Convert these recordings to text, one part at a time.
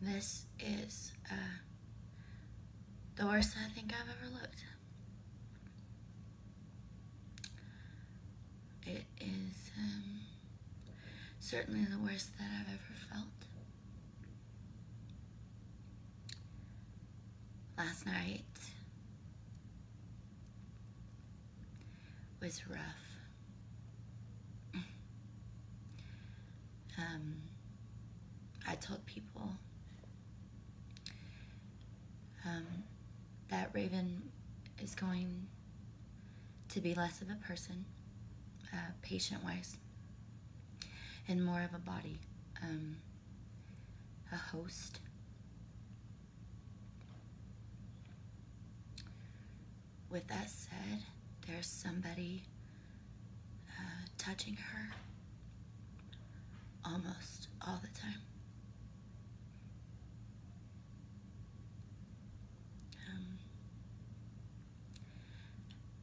This is the worst I think I've ever looked. It is certainly the worst that I've ever felt. Last night was rough. I told people that Raven is going to be less of a person, patient-wise, and more of a body, a host. With that said, there's somebody touching her almost all the time.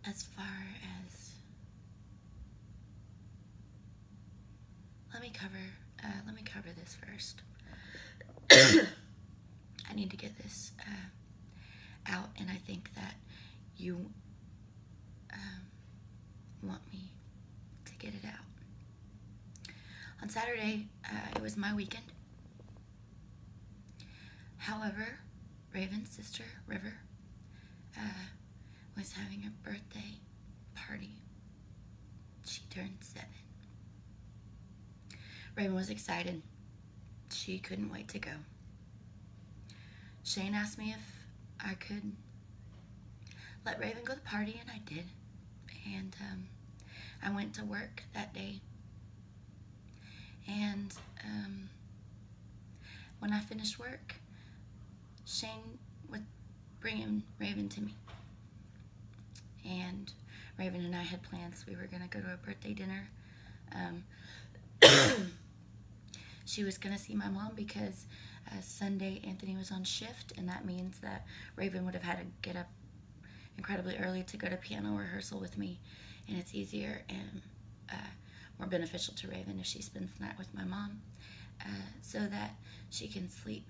As far as, let me cover this first. I need to get this out, and I think that you want me to get it out. On Saturday, it was my weekend. However, Raven's sister, River, was having a birthday party. She turned 7. Raven was excited. She couldn't wait to go. Shane asked me if I could let Raven go to the party, and I did. And I went to work that day. And when I finished work, Shane was bringing Raven to me. And Raven and I had plans. We were going to go to a birthday dinner. She was going to see my mom because Sunday Anthony was on shift, and that means that Raven would have had to get up incredibly early to go to piano rehearsal with me, and it's easier and more beneficial to Raven if she spends the night with my mom, so that she can sleep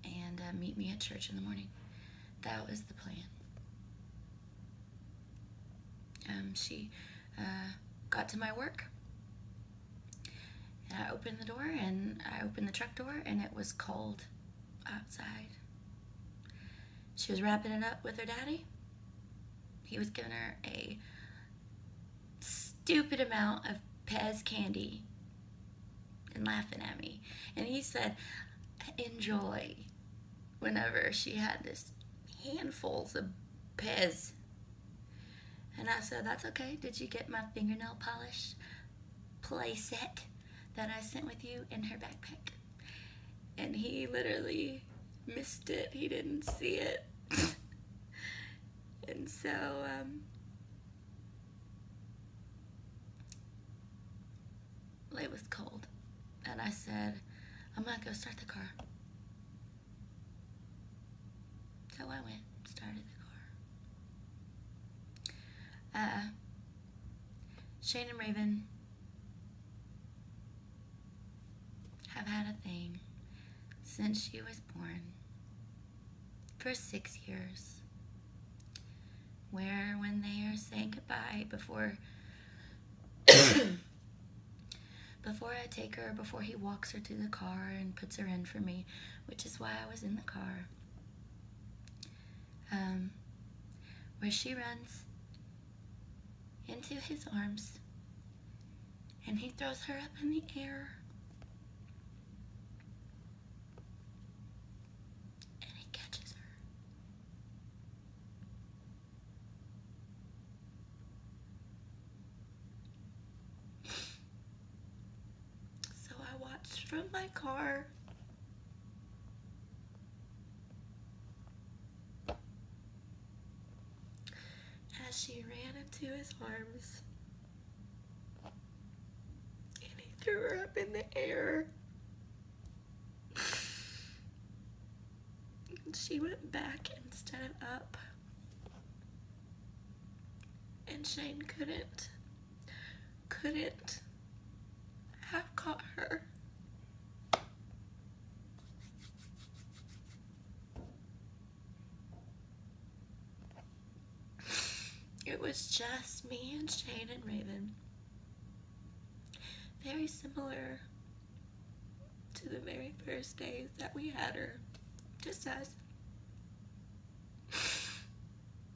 and meet me at church in the morning. That was the plan. She got to my work, and I opened the door, and I opened the truck door, and it was cold outside. She was wrapping it up with her daddy. He was giving her a stupid amount of Pez candy and laughing at me. And he said, enjoy, whenever she had this handfuls of Pez. And I said, that's okay. Did you get my fingernail polish play set that I sent with you in her backpack? And he literally missed it. He didn't see it. And so, it was cold. And I said, I'm gonna go start the car. So I went, started the car. Shane and Raven have had a thing since she was born for 6 years, where when they are saying goodbye before before I take her, before he walks her to the car and puts her in for me, which is why I was in the car, where she runs into his arms and he throws her up in the air and he catches her. So I watched from my car as she ran into his arms and he threw her up in the air. And she went back instead of up. And Shane couldn't have caught her. was just me and Shane and Raven. Very similar to the very first days that we had her. Just us.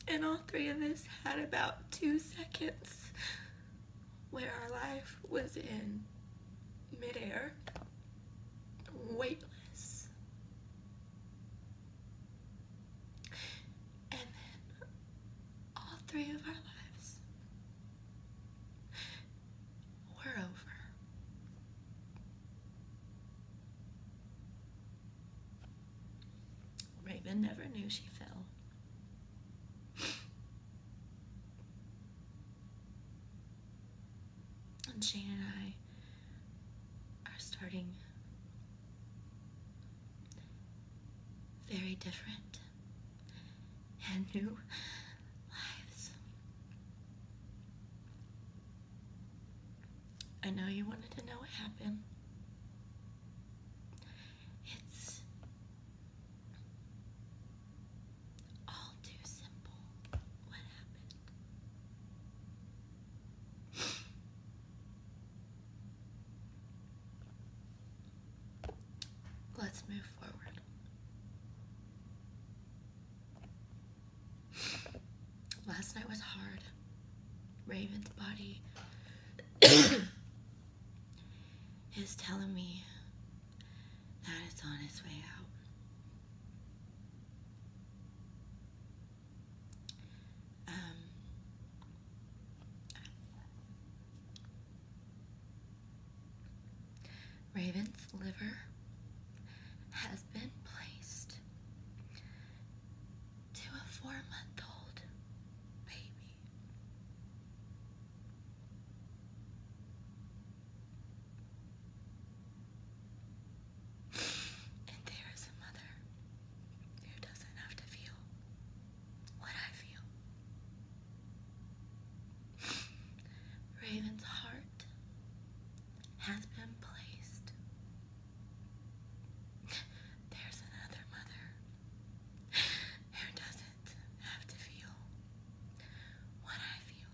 And all three of us had about 2 seconds where our life was in midair, weightless. And then all 3 of our lives were over. Raven never knew she fell. And Shane and I are starting very different and new lives. I know you wanted to know what happened. It's all too simple what happened. Let's move forward. Last night was hard. Raven's body is telling me that it's on its way out. Raven's liver has been placed to a 4-month-old baby. And there is a mother who doesn't have to feel what I feel. Raven's heart has been placed. There's another mother who doesn't have to feel what I feel.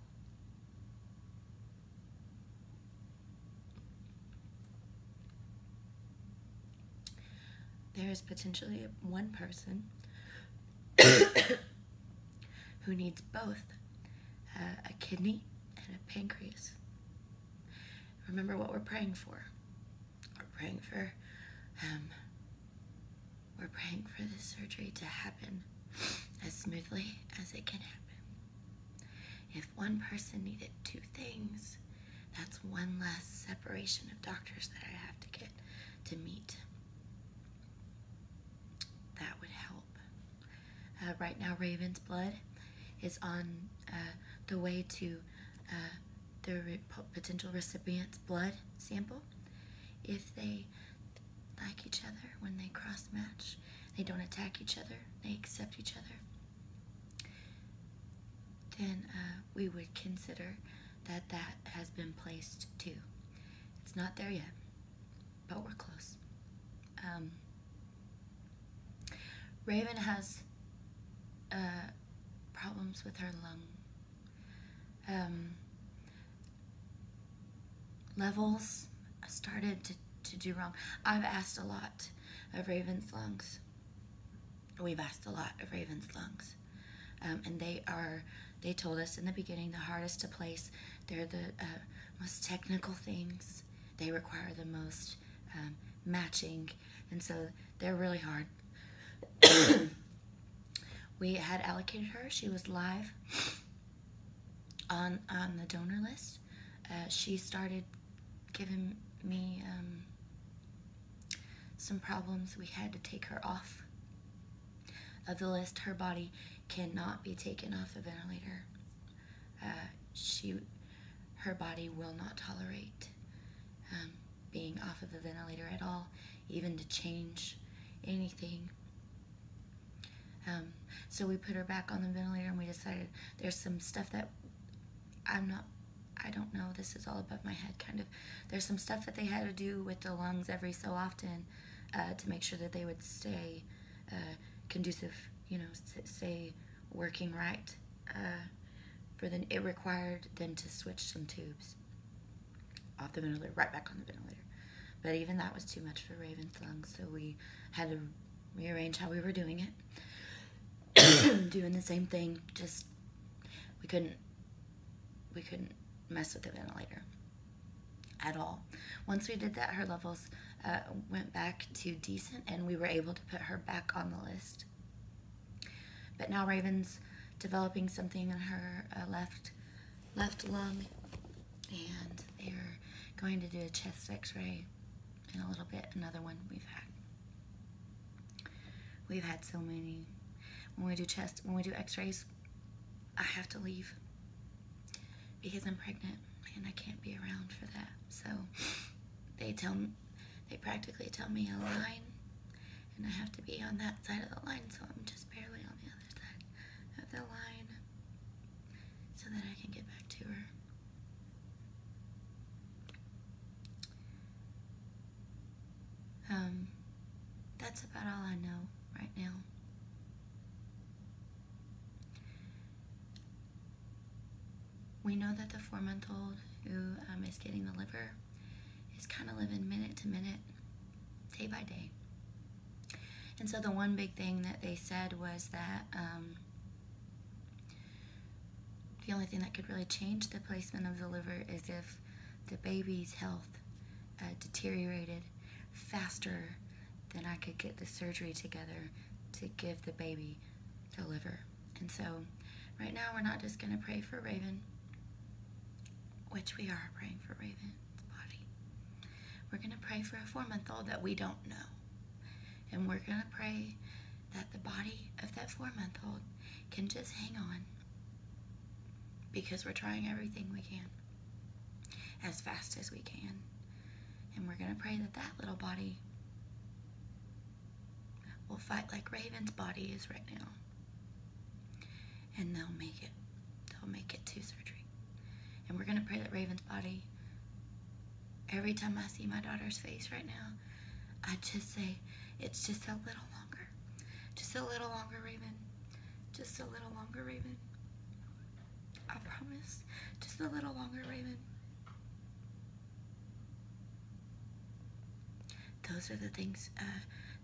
There is potentially one person who needs both a kidney and a pancreas. Remember what we're praying for. We're praying for this surgery to happen as smoothly as it can happen. If one person needed 2 things, that's one less separation of doctors that I have to get to meet. That would help. Right now, Raven's blood is on the way to the potential recipient's blood sample. If they like each other, when they cross match, they don't attack each other, they accept each other, then we would consider that has been placed too. It's not there yet, but we're close. Raven has problems with her lung levels. Started to do wrong. I've asked a lot of Raven's lungs. We've asked a lot of Raven's lungs. And they told us in the beginning the hardest to place. They're the most technical things. They require the most matching, and so they're really hard. We had allocated her. She was live on the donor list. She started giving me some problems. We had to take her off of the list. Her body cannot be taken off the ventilator. Her body will not tolerate being off of the ventilator at all, even to change anything. So we put her back on the ventilator, and we decided there's some stuff that I don't know, this is all above my head kind of. There's some stuff that they had to do with the lungs every so often to make sure that they would stay conducive, stay working right. it required them to switch some tubes off the ventilator, right back on the ventilator. But even that was too much for Raven's lungs, so we had to rearrange how we were doing it. Doing the same thing, just we couldn't mess with the ventilator at all. Once we did that, her levels went back to decent, and we were able to put her back on the list. But now Raven's developing something in her left lung, and they're going to do a chest x-ray in a little bit. Another one we've had so many. When we do x-rays, I have to leave because I'm pregnant and I can't be around for that. So they practically tell me a line, and I have to be on that side of the line, so I'm just barely on the other side of the line so that I can get back to her. That's about all I know right now. We know that the 4-month-old who is getting the liver is kind of living minute to minute, day by day. And so the one big thing that they said was that the only thing that could really change the placement of the liver is if the baby's health deteriorated faster than I could get the surgery together to give the baby the liver. And so right now we're not just going to pray for Raven, which we are praying for Raven's body. We're going to pray for a 4-month-old that we don't know. And we're going to pray that the body of that 4-month-old can just hang on, because we're trying everything we can as fast as we can. And we're going to pray that that little body will fight like Raven's body is right now. And they'll make it. They'll make it to surgery. And we're going to pray that Raven's body, every time I see my daughter's face right now, I just say, it's just a little longer. Just a little longer, Raven. Just a little longer, Raven. I promise. Just a little longer, Raven. Those are the things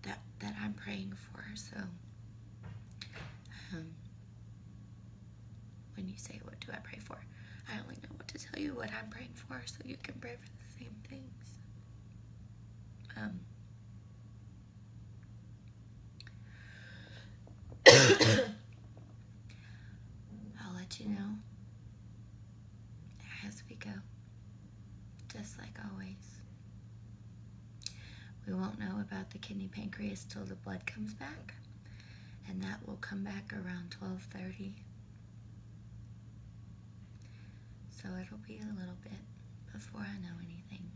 that I'm praying for. So, when you say, what do I pray for? I only know what to tell you what I'm praying for, so you can pray for the same things. I'll let you know as we go, just like always. We won't know about the kidney pancreas till the blood comes back, and that will come back around 12:30. So it'll be a little bit before I know anything.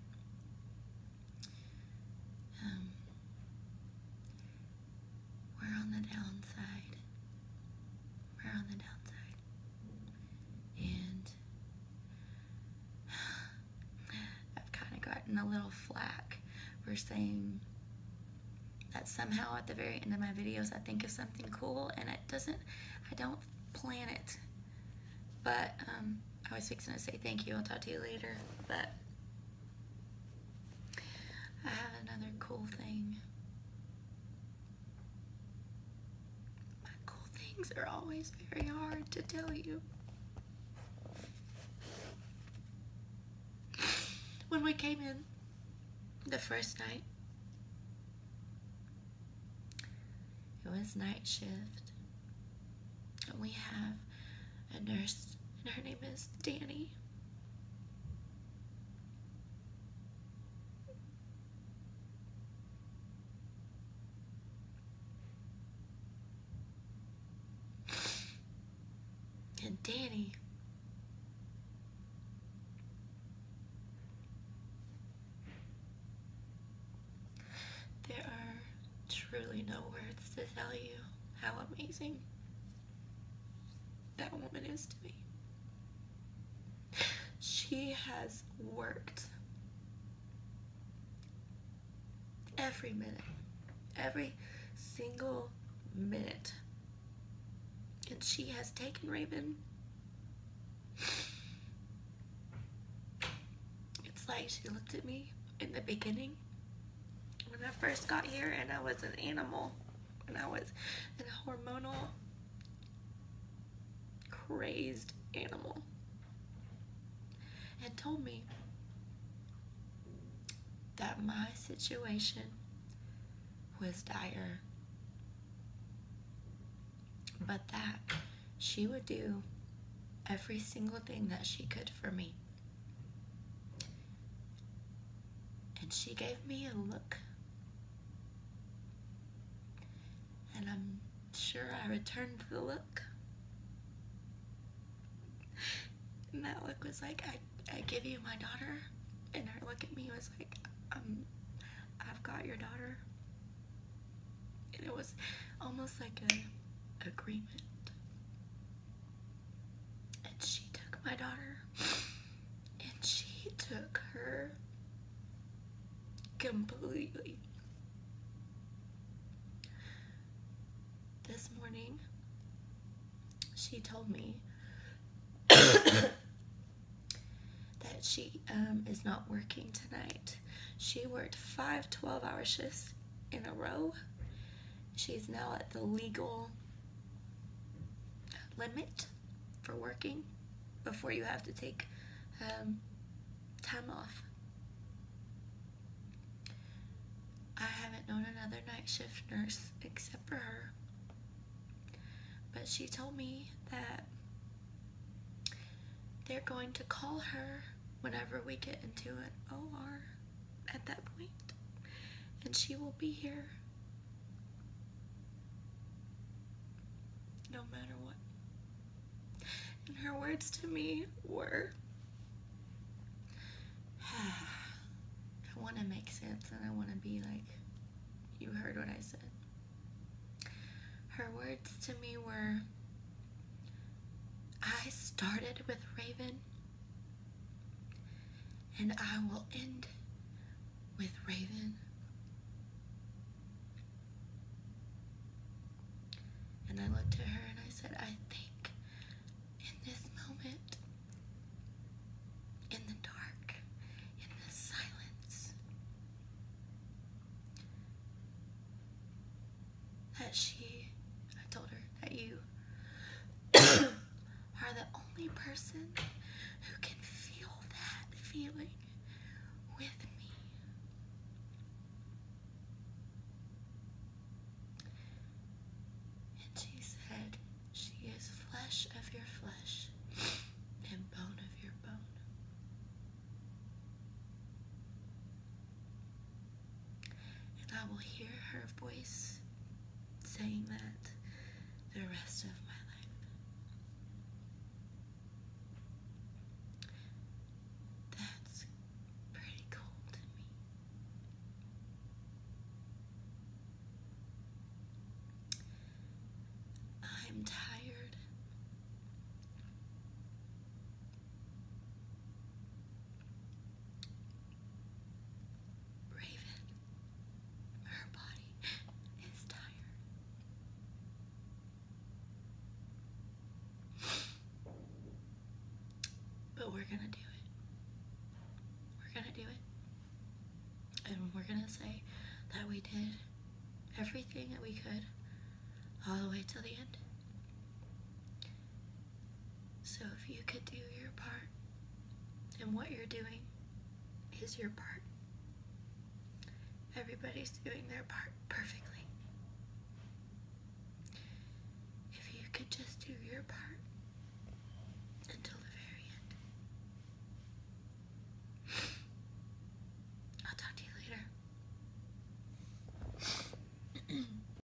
We're on the downside. We're on the downside. And I've kind of gotten a little flack for saying that somehow at the very end of my videos I think of something cool and I don't plan it. But I was fixing to say thank you, I'll talk to you later, but I have another cool thing. My cool things are always very hard to tell you. When we came in the first night, it was night shift, and we have a nurse, and her name is Danny. And Danny there are truly no words to tell you how amazing that woman is to me. She has worked every minute, every single minute, and she has taken Raven It's like she looked at me in the beginning when I first got here, and I was an animal, and I was a hormonal, crazed animal, and told me that my situation was dire, but that she would do every single thing that she could for me. And she gave me a look, and I'm sure I returned the look. And that look was like, I give you my daughter. And her look at me was like, I've got your daughter. And it was almost like a agreement. And she took my daughter, and she took her completely. This morning, she told me that she is not working tonight. She worked 5 12-hour shifts in a row. She's now at the legal limit for working before you have to take time off. I haven't known another night shift nurse except for her. But she told me that they're going to call her whenever we get into an OR at that point, and she will be here no matter what. And her words to me were, I want to make sense, and I want to be like, you heard what I said. Her words to me were, I started with Raven, and I will end with Raven. And I looked at her and I said, I think in this moment, in the dark, in the silence, that I told her that you are the only person who can feel that feeling with me. And she said, she is flesh of your flesh and bone of your bone. And I will hear her voice saying that the rest of my life. That's pretty cool to me. I'm tired. Raven, her body is tired. But we're gonna do it. We're gonna do it. And we're gonna say that we did everything that we could all the way till the end. So if you could do your part, and what you're doing is your part. Everybody's doing their part perfectly. If you could just do your part,